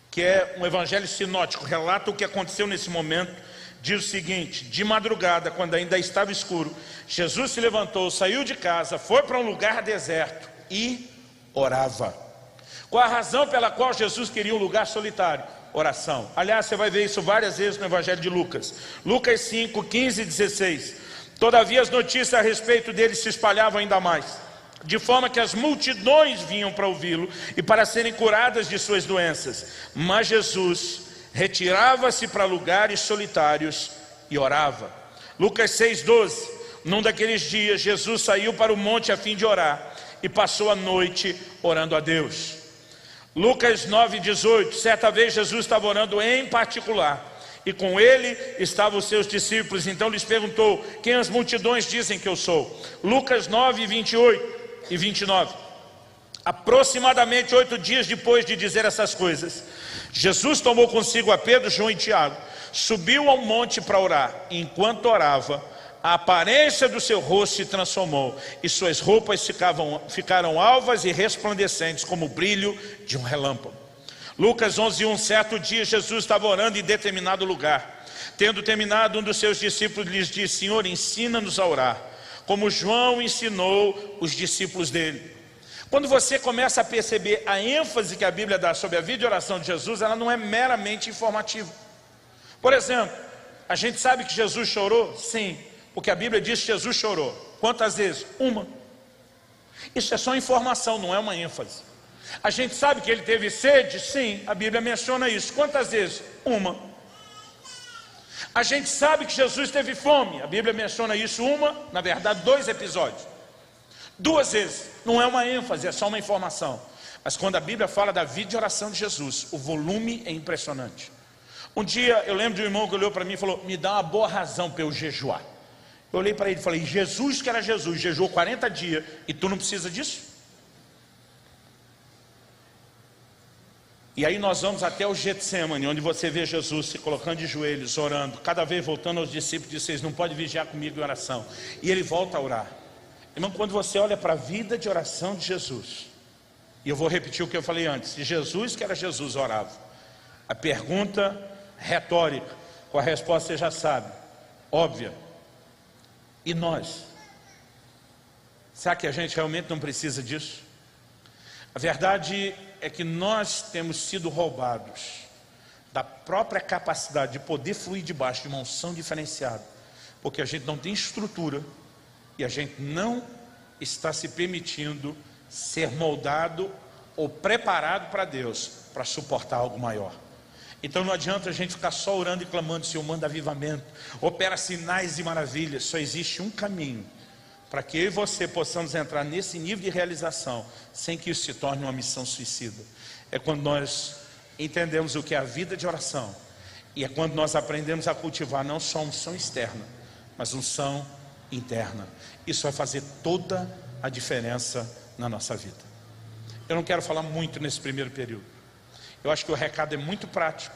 que é um evangelho sinótico, relata o que aconteceu nesse momento. Diz o seguinte: de madrugada, quando ainda estava escuro, Jesus se levantou, saiu de casa, foi para um lugar deserto e orava. Qual a razão pela qual Jesus queria um lugar solitário? Oração. Aliás, você vai ver isso várias vezes no Evangelho de Lucas. Lucas 5, 15 e 16. Todavia as notícias a respeito dele se espalhavam ainda mais, de forma que as multidões vinham para ouvi-lo e para serem curadas de suas doenças. Mas Jesus retirava-se para lugares solitários e orava. Lucas 6,12. Num daqueles dias, Jesus saiu para o monte a fim de orar e passou a noite orando a Deus. Lucas 9,18. Certa vez Jesus estava orando em particular, e com ele estavam os seus discípulos. Então lhes perguntou: quem as multidões dizem que eu sou? Lucas 9, 28 e 29. Aproximadamente 8 dias depois de dizer essas coisas, Jesus tomou consigo a Pedro, João e Tiago, subiu ao monte para orar. Enquanto orava, a aparência do seu rosto se transformou e suas roupas ficaram alvas e resplandecentes como o brilho de um relâmpago. Lucas 11:1. Certo dia Jesus estava orando em determinado lugar. Tendo terminado, um dos seus discípulos lhes disse: Senhor, ensina-nos a orar, como João ensinou os discípulos dele. Quando você começa a perceber a ênfase que a Bíblia dá sobre a vida de oração de Jesus, ela não é meramente informativa. Por exemplo, a gente sabe que Jesus chorou? Sim, porque a Bíblia diz que Jesus chorou. Quantas vezes? Uma. Isso é só informação, não é uma ênfase. A gente sabe que ele teve sede? Sim, a Bíblia menciona isso. Quantas vezes? Uma. A gente sabe que Jesus teve fome. A Bíblia menciona isso na verdade 2 episódios. 2 vezes. Não é uma ênfase, é só uma informação. Mas quando a Bíblia fala da vida de oração de Jesus, o volume é impressionante. Um dia eu lembro de um irmão que olhou para mim e falou: me dá uma boa razão para eu jejuar. Eu olhei para ele e falei: Jesus, que era Jesus, jejuou 40 dias e tu não precisa disso? E aí nós vamos até o Getsemane, onde você vê Jesus se colocando de joelhos, orando, cada vez voltando aos discípulos, diz: vocês não podem vigiar comigo em oração. E ele volta a orar. Irmão, quando você olha para a vida de oração de Jesus, e eu vou repetir o que eu falei antes: se Jesus, que era Jesus, orava, a pergunta retórica, com a resposta você já sabe, óbvia: e nós? Será que a gente realmente não precisa disso? A verdade é que nós temos sido roubados da própria capacidade de poder fluir debaixo de uma unção diferenciada, porque a gente não tem estrutura e a gente não está se permitindo ser moldado ou preparado para Deus para suportar algo maior. Então não adianta a gente ficar só orando e clamando: Senhor, manda avivamento, opera sinais e maravilhas. Só existe um caminho para que eu e você possamos entrar nesse nível de realização, sem que isso se torne uma missão suicida. É quando nós entendemos o que é a vida de oração, e é quando nós aprendemos a cultivar não só unção externa, mas unção interna. Isso vai fazer toda a diferença na nossa vida. Eu não quero falar muito nesse primeiro período. Eu acho que o recado é muito prático,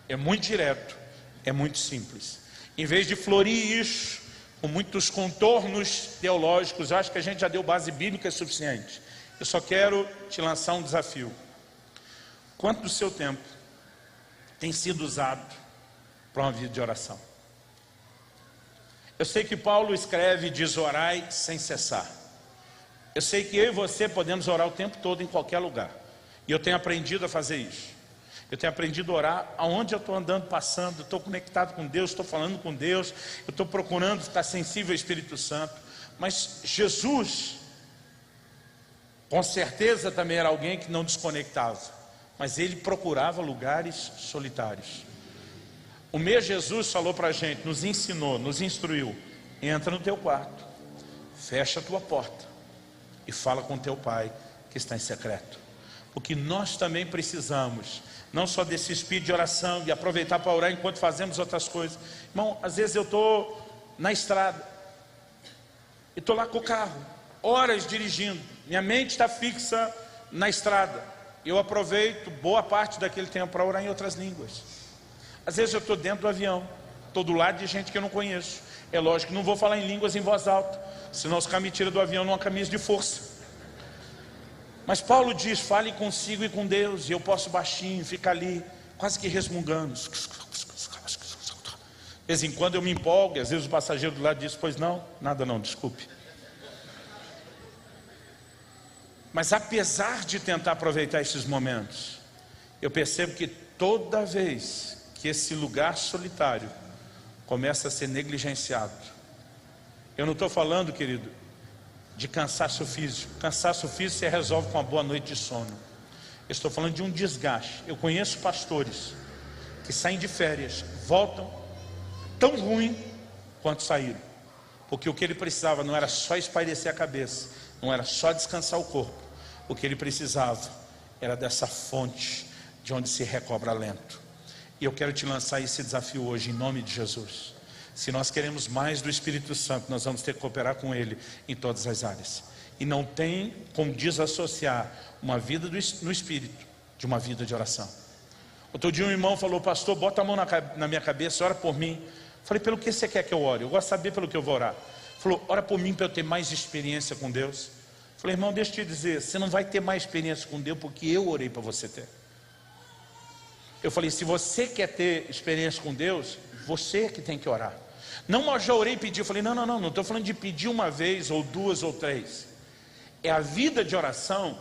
é muito direto, é muito simples. Em vez de florir isso com muitos contornos teológicos, eu acho que a gente já deu base bíblica suficiente. Eu só quero te lançar um desafio. Quanto do seu tempo tem sido usado para uma vida de oração? Eu sei que Paulo escreve e diz: orai sem cessar. Eu sei que eu e você podemos orar o tempo todo em qualquer lugar. E eu tenho aprendido a fazer isso. Eu tenho aprendido a orar aonde eu estou andando, passando, estou conectado com Deus, estou falando com Deus, eu estou procurando estar sensível ao Espírito Santo. Mas Jesus, com certeza também era alguém que não desconectava, mas ele procurava lugares solitários. O meu Jesus falou para a gente, nos ensinou, nos instruiu: entra no teu quarto, fecha a tua porta e fala com teu pai que está em secreto. Porque nós também precisamos não só desse espírito de oração, de aproveitar para orar enquanto fazemos outras coisas. Irmão, às vezes eu estou na estrada e estou lá com o carro, horas dirigindo, minha mente está fixa na estrada. Eu aproveito boa parte daquele tempo para orar em outras línguas. Às vezes eu estou dentro do avião, estou do lado de gente que eu não conheço. É lógico que não vou falar em línguas em voz alta, senão os caras me tiram do avião numa camisa de força. Mas Paulo diz: fale consigo e com Deus. E eu posso baixinho, ficar ali, quase que resmungando. De vez em quando eu me empolgo, e às vezes o passageiro do lado diz: pois não, nada não, desculpe. Mas apesar de tentar aproveitar esses momentos, eu percebo que toda vez que esse lugar solitário começa a ser negligenciado, eu não estou falando, querido, de cansaço físico. Cansaço físico você resolve com uma boa noite de sono. Eu estou falando de um desgaste. Eu conheço pastores que saem de férias, voltam tão ruim quanto saíram, porque o que ele precisava não era só espairecer a cabeça, não era só descansar o corpo. O que ele precisava era dessa fonte de onde se recobra alento. E eu quero te lançar esse desafio hoje, em nome de Jesus. Se nós queremos mais do Espírito Santo, nós vamos ter que cooperar com Ele em todas as áreas. E não tem como desassociar uma vida no Espírito de uma vida de oração. Outro dia um irmão falou: pastor, bota a mão na minha cabeça, ora por mim. Falei: pelo que você quer que eu ore? Eu gosto de saber pelo que eu vou orar. Falou: ora por mim para eu ter mais experiência com Deus. Falei: irmão, deixa eu te dizer, você não vai ter mais experiência com Deus porque eu orei para você ter. Eu falei: se você quer ter experiência com Deus, você que tem que orar. Não, mas já orei e pedi. Eu falei: não estou falando de pedir uma vez, ou duas, ou três. É a vida de oração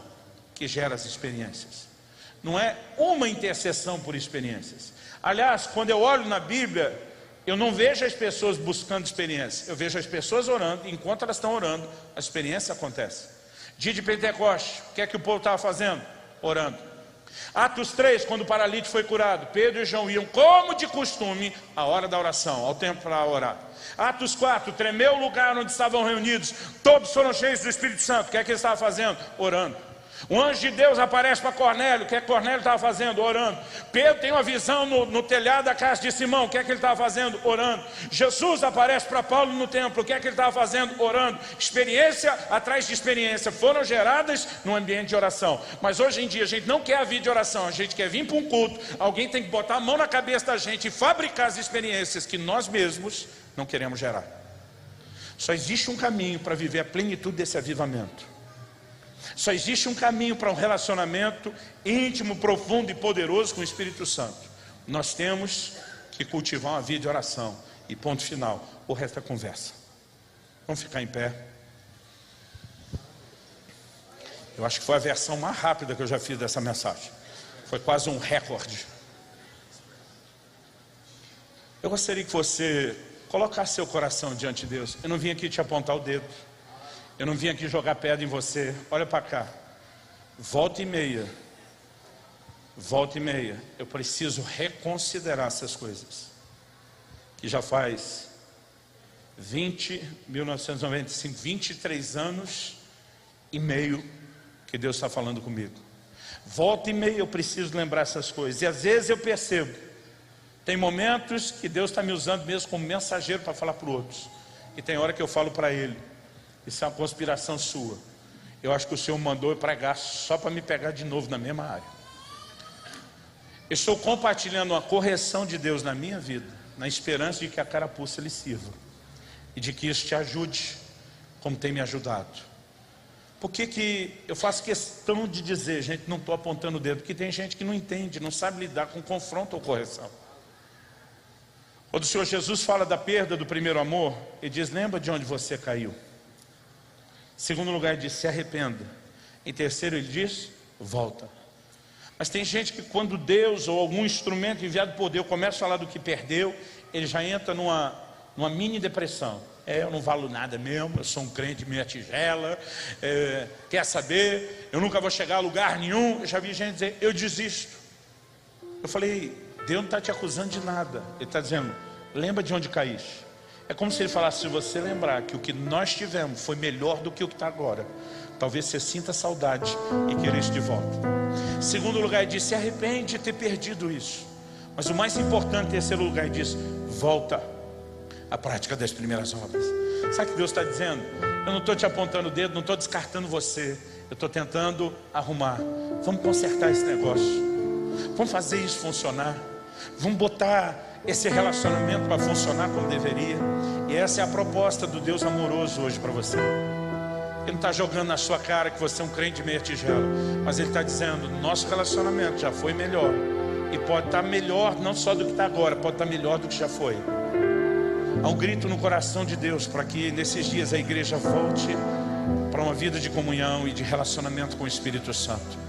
que gera as experiências. Não é uma intercessão por experiências. Aliás, quando eu olho na Bíblia, eu não vejo as pessoas buscando experiência. Eu vejo as pessoas orando, e enquanto elas estão orando, a experiência acontece. Dia de Pentecostes, o que é que o povo estava fazendo? Orando. Atos 3, quando o paralítico foi curado, Pedro e João iam, como de costume, à hora da oração, ao tempo para orar. Atos 4, tremeu o lugar onde estavam reunidos, todos foram cheios do Espírito Santo. O que é que ele estava fazendo? Orando. O anjo de Deus aparece para Cornélio. O que é que Cornélio estava fazendo? Orando. Pedro tem uma visão no telhado da casa de Simão. O que é que ele estava fazendo? Orando. Jesus aparece para Paulo no templo. O que é que ele estava fazendo? Orando. Experiência atrás de experiência foram geradas no ambiente de oração. Mas hoje em dia a gente não quer a vida de oração, a gente quer vir para um culto. Alguém tem que botar a mão na cabeça da gente e fabricar as experiências que nós mesmos não queremos gerar. Só existe um caminho para viver a plenitude desse avivamento. Só existe um caminho para um relacionamento íntimo, profundo e poderoso com o Espírito Santo. Nós temos que cultivar uma vida de oração. E ponto final. O resto é conversa. Vamos ficar em pé. Eu acho que foi a versão mais rápida que eu já fiz dessa mensagem. Foi quase um recorde. Eu gostaria que você colocasse seu coração diante de Deus. Eu não vim aqui te apontar o dedo. Eu não vim aqui jogar pedra em você. Olha para cá. Volta e meia, eu preciso reconsiderar essas coisas que já faz 1995, 23 anos e meio que Deus está falando comigo. Volta e meia eu preciso lembrar essas coisas. E às vezes eu percebo, tem momentos que Deus está me usando mesmo como mensageiro para falar para outros. E tem hora que eu falo para Ele, isso é uma conspiração sua. Eu acho que o Senhor mandou eu pregar só para me pegar de novo na mesma área. Eu estou compartilhando uma correção de Deus na minha vida, na esperança de que a carapuça lhe sirva. E de que isso te ajude, como tem me ajudado. Por que eu faço questão de dizer, gente, não estou apontando o dedo, porque tem gente que não entende, não sabe lidar com confronto ou correção. Quando o Senhor Jesus fala da perda do primeiro amor, Ele diz, lembra de onde você caiu. Em segundo lugar, Ele diz, se arrependa. Em terceiro, Ele diz, volta. Mas tem gente que quando Deus ou algum instrumento enviado por Deus começa a falar do que perdeu, ele já entra numa mini depressão. Eu não valo nada mesmo, eu sou um crente meia tigela, quer saber, eu nunca vou chegar a lugar nenhum. Eu já vi gente dizer, eu desisto. Eu falei, Deus não está te acusando de nada. Ele está dizendo, lembra de onde caíste. É como se Ele falasse, se você lembrar que o que nós tivemos foi melhor do que o que está agora, talvez você sinta saudade e queira isso de volta. Em segundo lugar, Ele diz, se arrepende de ter perdido isso. Mas o mais importante, em terceiro lugar, Ele diz, volta à prática das primeiras obras. Sabe o que Deus está dizendo? Eu não estou te apontando o dedo, não estou descartando você. Eu estou tentando arrumar. Vamos consertar esse negócio. Vamos fazer isso funcionar. Vamos botar esse relacionamento para funcionar como deveria. E essa é a proposta do Deus amoroso hoje para você. Ele não está jogando na sua cara que você é um crente meia tigela, mas Ele está dizendo, nosso relacionamento já foi melhor. E pode estar melhor, não só do que está agora, pode estar melhor do que já foi. Há um grito no coração de Deus para que nesses dias a igreja volte para uma vida de comunhão e de relacionamento com o Espírito Santo.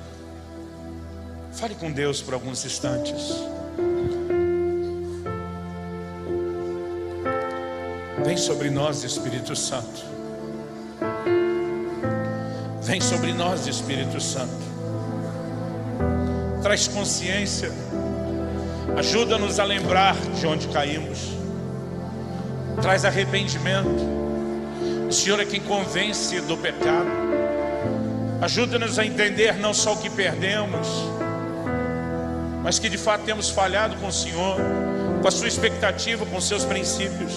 Fale com Deus por alguns instantes. Vem sobre nós, Espírito Santo. Vem sobre nós, Espírito Santo. Traz consciência. Ajuda-nos a lembrar de onde caímos. Traz arrependimento. O Senhor é quem convence do pecado. Ajuda-nos a entender não só o que perdemos, mas que de fato temos falhado com o Senhor, com a sua expectativa, com os seus princípios.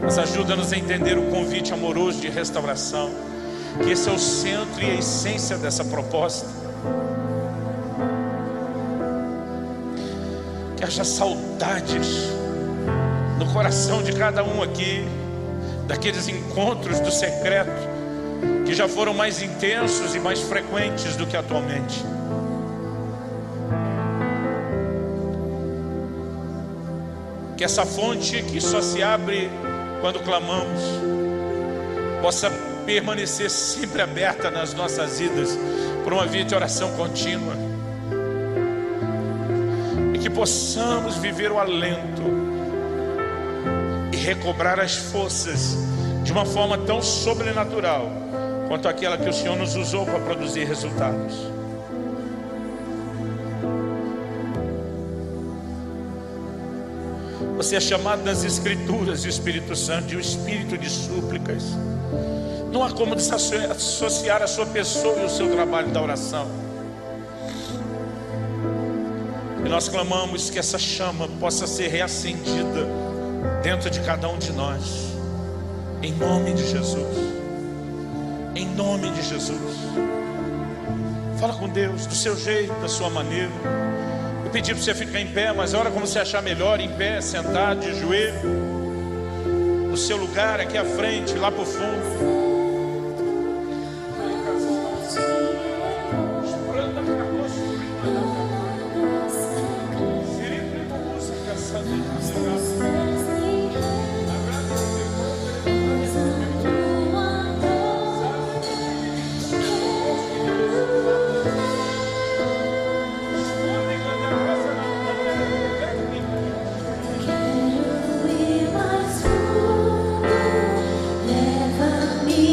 Mas ajuda-nos a entender o convite amoroso de restauração, que esse é o centro e a essência dessa proposta. Que haja saudades no coração de cada um aqui, daqueles encontros do secreto, que já foram mais intensos e mais frequentes do que atualmente. Que essa fonte que só se abre quando clamamos, possa permanecer sempre aberta nas nossas vidas, por uma vida de oração contínua. E que possamos viver o alento e recobrar as forças de uma forma tão sobrenatural quanto aquela que o Senhor nos usou para produzir resultados. Você é chamado nas Escrituras de Espírito Santo, de um espírito de súplicas. Não há como desassociar a sua pessoa e o seu trabalho da oração. E nós clamamos que essa chama possa ser reacendida dentro de cada um de nós, em nome de Jesus. Em nome de Jesus. Fala com Deus do seu jeito, da sua maneira. Eu pedi para você ficar em pé, mas a hora como você achar melhor, em pé, sentado, de joelho, no seu lugar, aqui à frente, lá para o fundo. Leva-me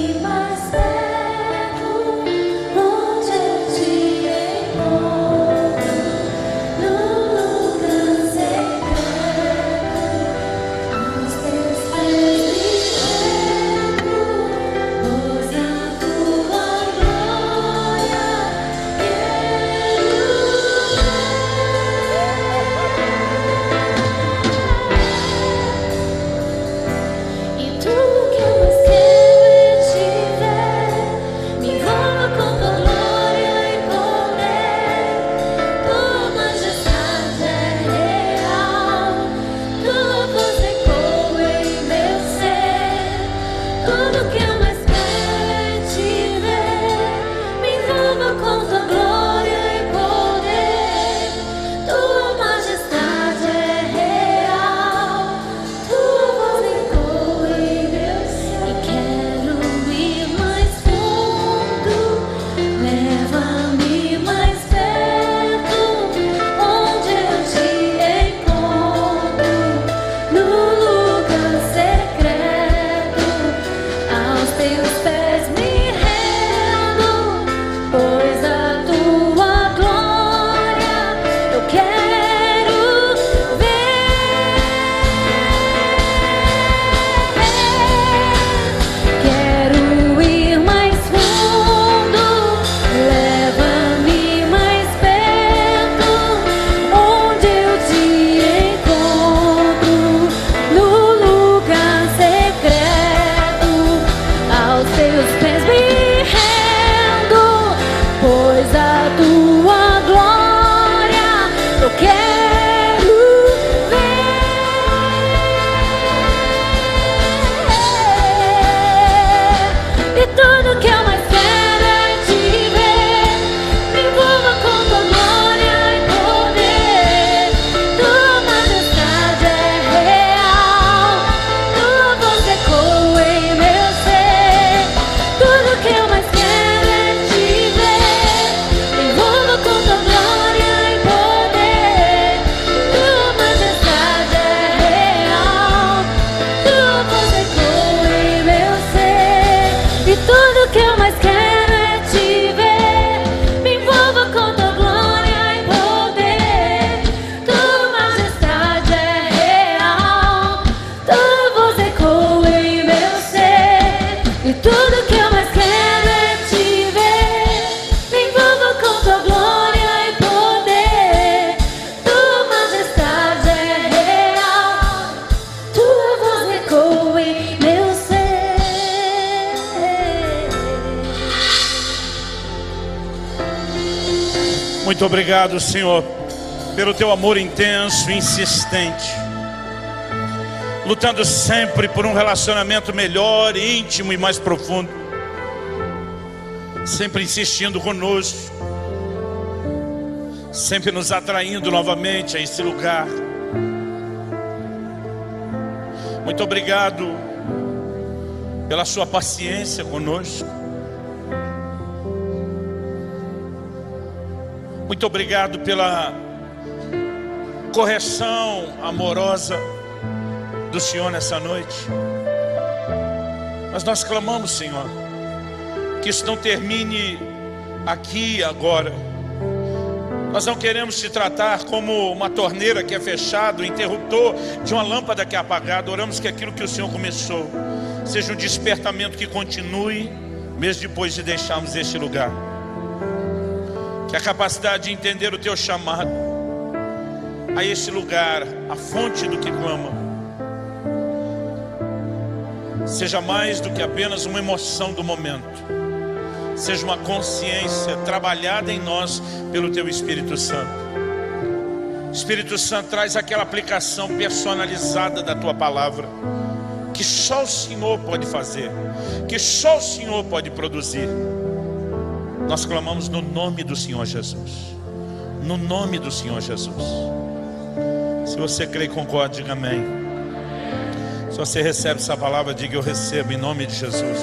Muito obrigado, Senhor, pelo teu amor intenso e insistente, lutando sempre por um relacionamento melhor, íntimo e mais profundo, sempre insistindo conosco, sempre nos atraindo novamente a esse lugar. Muito obrigado pela sua paciência conosco. Muito obrigado pela correção amorosa do Senhor nessa noite. Mas nós clamamos, Senhor, que isso não termine aqui e agora. Nós não queremos te tratar como uma torneira que é fechada, o interruptor de uma lâmpada que é apagada. Oramos que aquilo que o Senhor começou seja um despertamento que continue, mesmo depois de deixarmos este lugar. Que a capacidade de entender o teu chamado a este lugar, a fonte do que clama, seja mais do que apenas uma emoção do momento, seja uma consciência trabalhada em nós pelo teu Espírito Santo. Espírito Santo, traz aquela aplicação personalizada da tua palavra, que só o Senhor pode fazer, que só o Senhor pode produzir. Nós clamamos no nome do Senhor Jesus, no nome do Senhor Jesus. Se você crê e concorda, diga amém. Se você recebe essa palavra, diga eu recebo em nome de Jesus.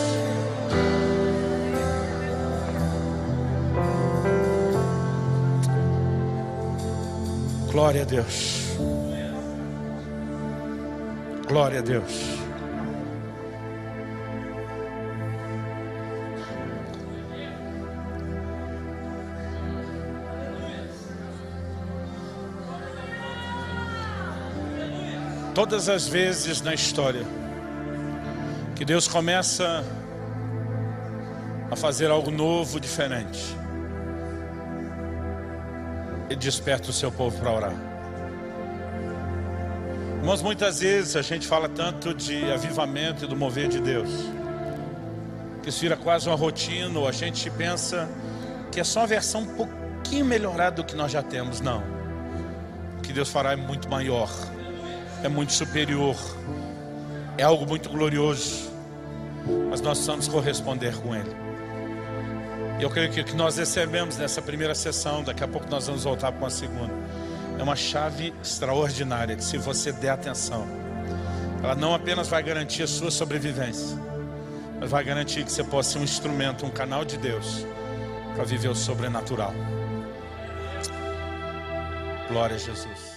Glória a Deus. Glória a Deus. Todas as vezes na história que Deus começa a fazer algo novo, diferente, Ele desperta o seu povo para orar. Irmãos, muitas vezes a gente fala tanto de avivamento e do mover de Deus, que isso vira quase uma rotina, ou a gente pensa que é só uma versão um pouquinho melhorada do que nós já temos. Não, o que Deus fará é muito maior, é muito superior, é algo muito glorioso, mas nós precisamos corresponder com Ele. E eu creio que o que nós recebemos nessa primeira sessão, daqui a pouco nós vamos voltar para uma segunda, é uma chave extraordinária, que se você der atenção, ela não apenas vai garantir a sua sobrevivência, mas vai garantir que você possa ser um instrumento, um canal de Deus, para viver o sobrenatural. Glória a Jesus.